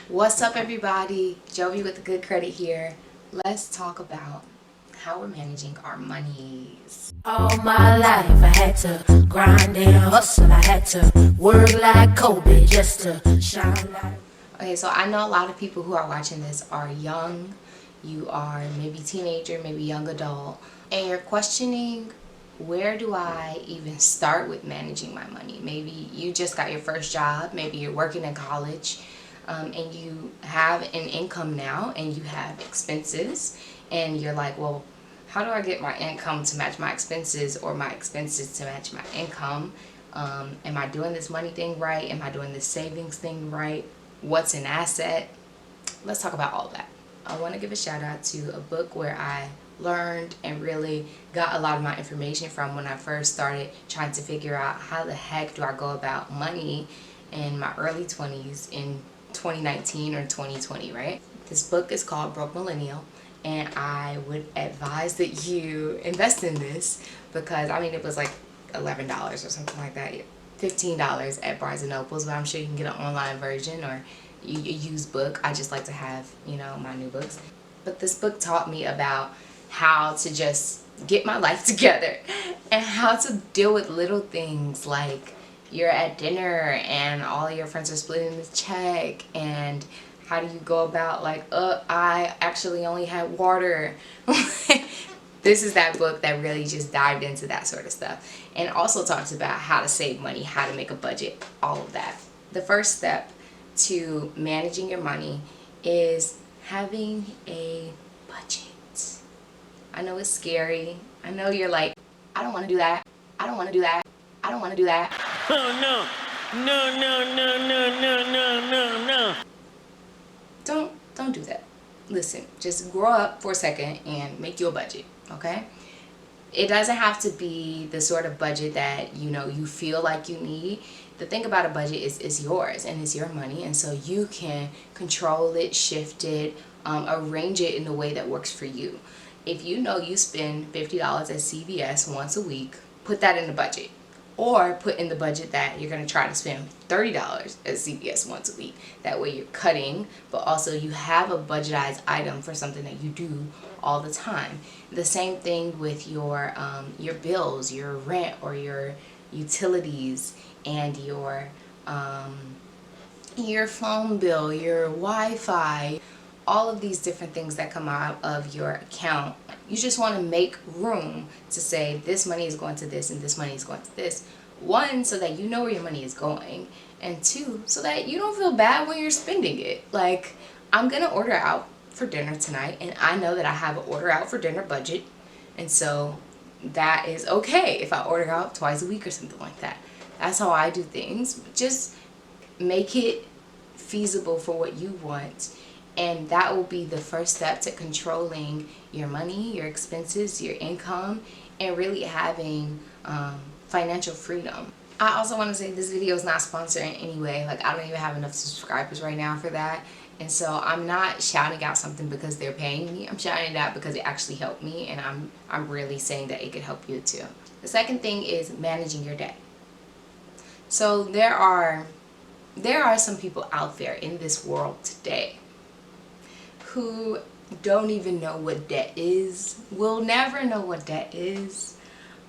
What's up, everybody? Jovi with the Good Credit here. Let's talk about how we're managing our monies. All my life I had to grind and hustle. I had to work like Kobe just to shine like. Okay, so I know a lot of people who are watching this are young. You are maybe teenager, maybe young adult, and you're questioning, where do I even start with managing my money? Maybe you just got your first job, maybe you're working in college, and you have an income now and you have expenses, and you're like, well, how do I get my income to match my expenses or my expenses to match my income? Am I doing this money thing right? Am I doing this savings thing right? What's an asset? Let's talk about all that. I want to give a shout out to a book where I learned and really got a lot of my information from when I first started trying to figure out how the heck do I go about money in my early 20s in 2019 or 2020, right? This book is called Millennial, and I would advise that you invest in this because, I mean, it was like $11 or something like that, $15 at Barnes and Nobles, but I'm sure you can get an online version or a used book. I just like to have, my new books. But this book taught me about how to just get my life together and how to deal with little things like you're at dinner and all your friends are splitting the check, and how do you go about like, I actually only had water. This is that book that really just dived into that sort of stuff, and also talks about how to save money, how to make a budget, all of that. The first step to managing your money is having a budget. I know it's scary. I know you're like, I don't want to do that. I don't want to do that. I don't want to do that. Oh no. No, no, no, no, no, no, no, no. Don't do that. Listen, just grow up for a second and make your budget, okay? It doesn't have to be the sort of budget that you feel like you need. The thing about a budget is it's yours and it's your money, and so you can control it, shift it, arrange it in a way that works for you. If you know you spend $50 at CVS once a week, put that in the budget. Or put in the budget that you're going to try to spend $30 at CVS once a week. That way you're cutting, but also you have a budgetized item for something that you do all the time. The same thing with your bills, your rent or your utilities, and your phone bill, your Wi-Fi, all of these different things that come out of your account. You just want to make room to say this money is going to this and this money is going to this. One, so that you know where your money is going, and two, so that you don't feel bad when you're spending it. Like, I'm gonna order out for dinner tonight, and I know that I have an order out for dinner budget, and so that is okay if I order out twice a week or something like that. That's how I do things. Just make it feasible for what you want, and that will be the first step to controlling your money, your expenses, your income, and really having financial freedom. I also want to say this video is not sponsored in any way. Like, I don't even have enough subscribers right now for that, and so I'm not shouting out something because they're paying me. I'm shouting it out because it actually helped me, and I'm really saying that it could help you too. The second thing is managing your debt. So there are some people out there in this world today who don't even know what debt is, will never know what debt is,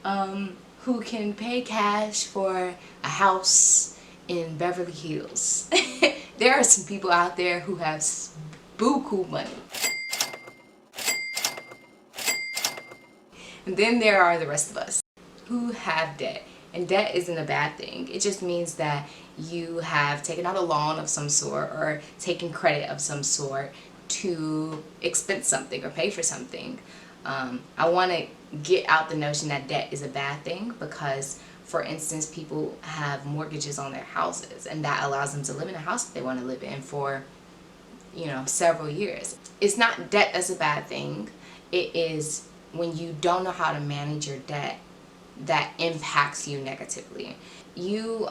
who can pay cash for a house in Beverly Hills. There are some people out there who have buku money. And then there are the rest of us who have debt. And debt isn't a bad thing. It just means that you have taken out a loan of some sort or taken credit of some sort to expense something or pay for something. I want to get out the notion that debt is a bad thing because, for instance, people have mortgages on their houses, and that allows them to live in a house that they want to live in for, several years. It's not debt that's a bad thing. It is when you don't know how to manage your debt that impacts you negatively. You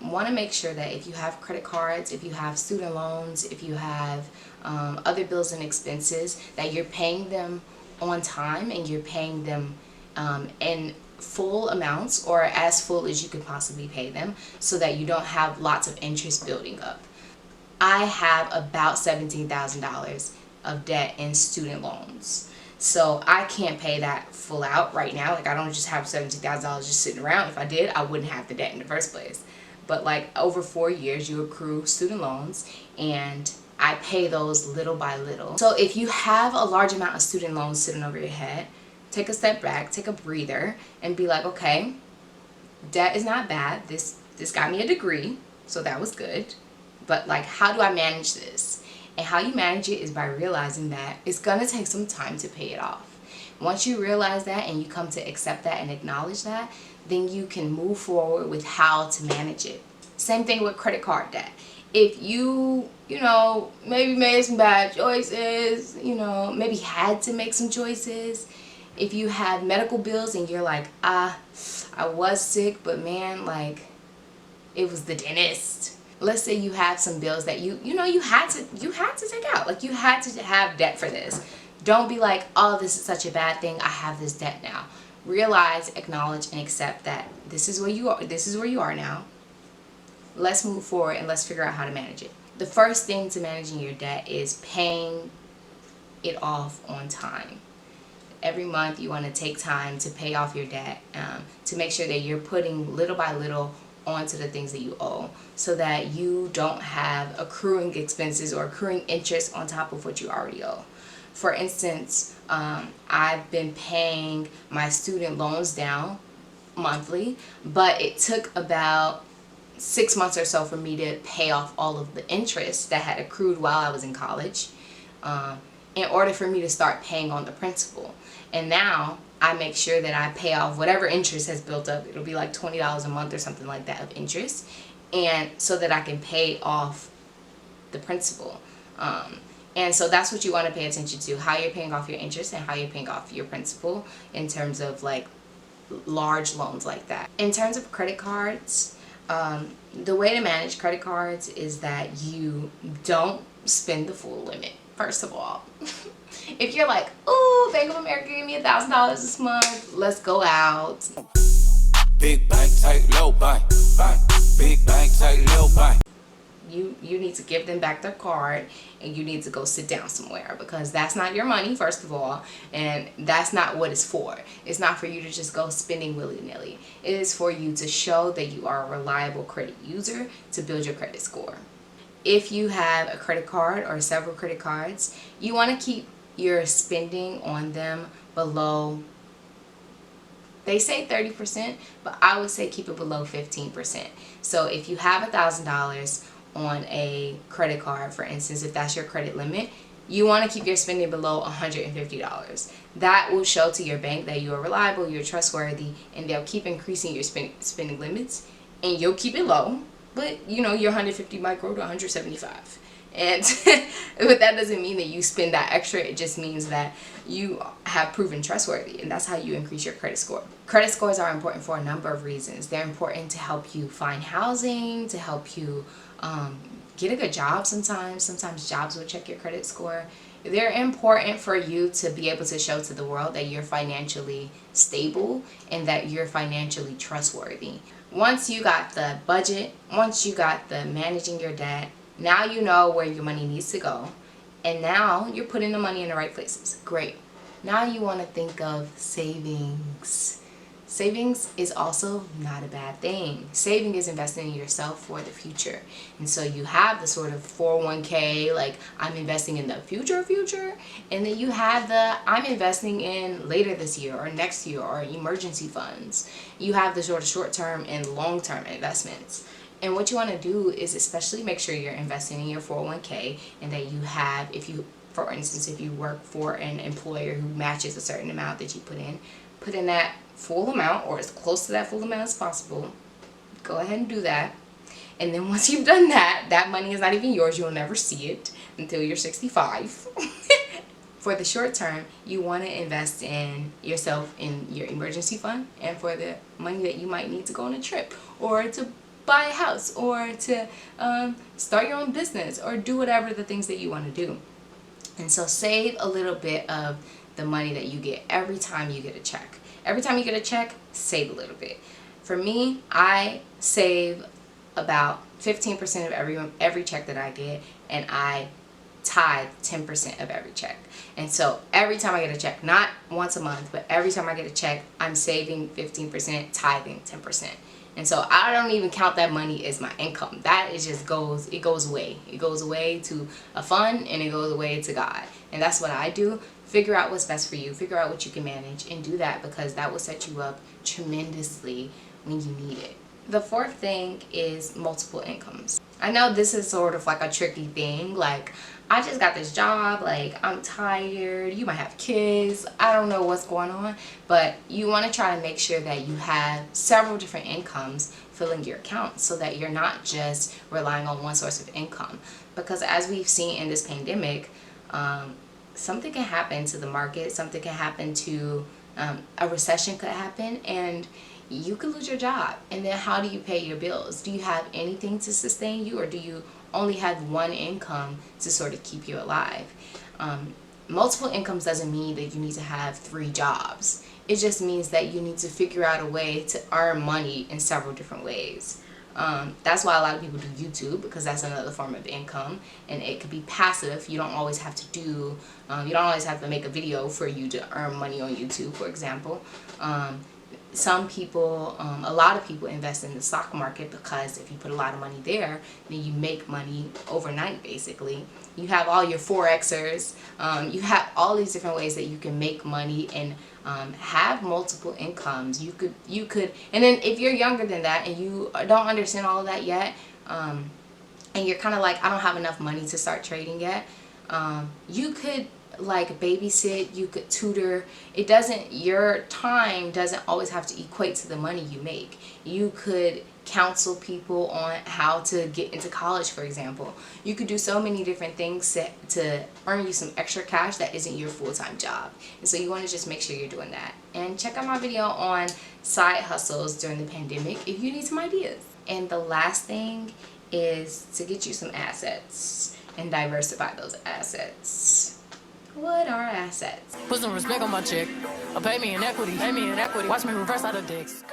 want to make sure that if you have credit cards, if you have student loans, if you have other bills and expenses, that you're paying them on time and you're paying them in full amounts or as full as you could possibly pay them, so that you don't have lots of interest building up. I have about $17,000 of debt in student loans. So I can't pay that full out right now. Like, I don't just have $17,000 just sitting around. If I did, I wouldn't have the debt in the first place. But like, over 4 years, you accrue student loans, and I pay those little by little. So if you have a large amount of student loans sitting over your head, take a step back, take a breather, and be like, okay, debt is not bad. This got me a degree, so that was good. But like, how do I manage this? And how you manage it is by realizing that it's gonna take some time to pay it off. Once you realize that and you come to accept that and acknowledge that, then you can move forward with how to manage it. Same thing with credit card debt. If you maybe made some bad choices, maybe had to make some choices. If you have medical bills and you're like, I was sick, but man, like, it was the dentist. Let's say you have some bills that you had to take out. Like, you had to have debt for this. Don't be like, oh, this is such a bad thing, I have this debt now. Realize, acknowledge, and accept that this is where you are. This is where you are now. Let's move forward and let's figure out how to manage it. The first thing to managing your debt is paying it off on time. Every month you want to take time to pay off your debt, to make sure that you're putting little by little onto the things that you owe, so that you don't have accruing expenses or accruing interest on top of what you already owe. For instance, I've been paying my student loans down monthly, but it took about 6 months or so for me to pay off all of the interest that had accrued while I was in college, in order for me to start paying on the principal. And now I make sure that I pay off whatever interest has built up. It'll be like $20 a month or something like that of interest, and so that I can pay off the principal. And so that's what you want to pay attention to, how you're paying off your interest and how you're paying off your principal in terms of like large loans like that. In terms of credit cards, the way to manage credit cards is that you don't spend the full limit, first of all. If you're like, ooh, Bank of America gave me $1,000 this month, let's go out. Big bank, tight, low bank, big bank, tight, low bank. You need to give them back their card, and you need to go sit down somewhere, because that's not your money, first of all, and that's not what it's for. It's not for you to just go spending willy-nilly. It is for you to show that you are a reliable credit user, to build your credit score. If you have a credit card or several credit cards, you want to keep your spending on them below, they say 30%, but I would say keep it below 15%. So if you have $1,000 on a credit card, for instance, if that's your credit limit, you want to keep your spending below $150. That will show to your bank that you are reliable, you're trustworthy, and they'll keep increasing your spending limits, and you'll keep it low, but your 150 might grow to 175. And but that doesn't mean that you spend that extra. It just means that you have proven trustworthy, and that's how you increase your credit score. Credit scores are important for a number of reasons. They're important to help you find housing, to help you get a good job. Sometimes jobs will check your credit score. They're important for you to be able to show to the world that you're financially stable and that you're financially trustworthy. Once you got the budget, once you got the managing your debt, now you know where your money needs to go, and now you're putting the money in the right places. Great. Now you want to think of savings. Savings is also not a bad thing. Saving is investing in yourself for the future. And so you have the sort of 401k, like I'm investing in the future, and then you have the I'm investing in later this year or next year or emergency funds. You have the sort of short-term and long-term investments. And what you want to do is especially make sure you're investing in your 401k, and that you have, for instance, if you work for an employer who matches a certain amount that you put in that full amount or as close to that full amount as possible. Go ahead and do that. And then once you've done that, that money is not even yours. You'll never see it until you're 65. For the short term, you want to invest in yourself, in your emergency fund, and for the money that you might need to go on a trip, or to buy a house, or to start your own business, or do whatever the things that you want to do. And so save a little bit of the money that you get every time you get a check. Every time you get a check, save a little bit. For me, I save about 15% of every check that I get, and I tithe 10% of every check. And so every time I get a check, not once a month, but every time I get a check, I'm saving 15%, tithing 10%. And so I don't even count that money as my income. That it just goes, it goes away. It goes away to a fund, and it goes away to God. And that's what I do. Figure out what's best for you. Figure out what you can manage and do that, because that will set you up tremendously when you need it. The fourth thing is multiple incomes. I know this is sort of like a tricky thing. Like, I just got this job, like, I'm tired, you might have kids, I don't know what's going on, but you want to try to make sure that you have several different incomes filling your account, so that you're not just relying on one source of income. Because as we've seen in this pandemic, something can happen to the market, something can happen to a recession could happen, and you could lose your job. And then how do you pay your bills? Do you have anything to sustain you, or do you only have one income to sort of keep you alive? Multiple incomes doesn't mean that you need to have 3 jobs. It just means that you need to figure out a way to earn money in several different ways. That's why a lot of people do YouTube, because that's another form of income, and it could be passive. You don't always have to do, you don't always have to make a video for you to earn money on YouTube, for example. Some people, a lot of people invest in the stock market, because if you put a lot of money there, then you make money overnight, basically. You have all your Forexers, you have all these different ways that you can make money and have multiple incomes. You could, and then if you're younger than that and you don't understand all of that yet, and you're kind of like, I don't have enough money to start trading yet, you could like babysit, you could tutor. It doesn't, your time doesn't always have to equate to the money you make. You could counsel people on how to get into college, for example. You could do so many different things to earn you some extra cash that isn't your full-time job. And so you want to just make sure you're doing that. And check out my video on side hustles during the pandemic if you need some ideas. And the last thing is to get you some assets and diversify those assets. What are assets? Put some respect on my check. Pay me in equity. Pay me in equity. Watch me reverse out of dicks.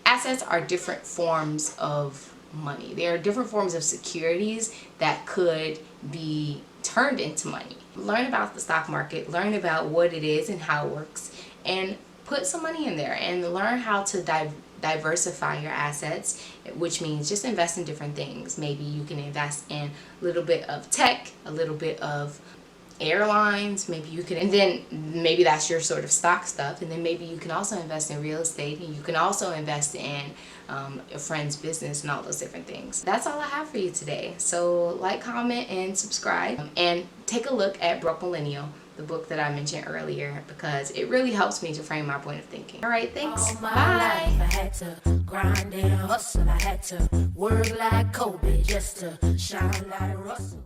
Assets are different forms of money. They are different forms of securities that could be turned into money. Learn about the stock market, learn about what it is and how it works, and put some money in there and learn how to diversify your assets, which means just invest in different things. Maybe you can invest in a little bit of tech, a little bit of airlines, maybe you can, and then maybe that's your sort of stock stuff, and then maybe you can also invest in real estate, and you can also invest in a friend's business and all those different things. That's all I have for you today. So like, comment, and subscribe, and take a look at Broke Millennial, the book that I mentioned earlier, because it really helps me to frame my point of thinking. All right, thanks. All my Bye. life I had to grind and hustle. I had to work like Kobe just to shine like Russell.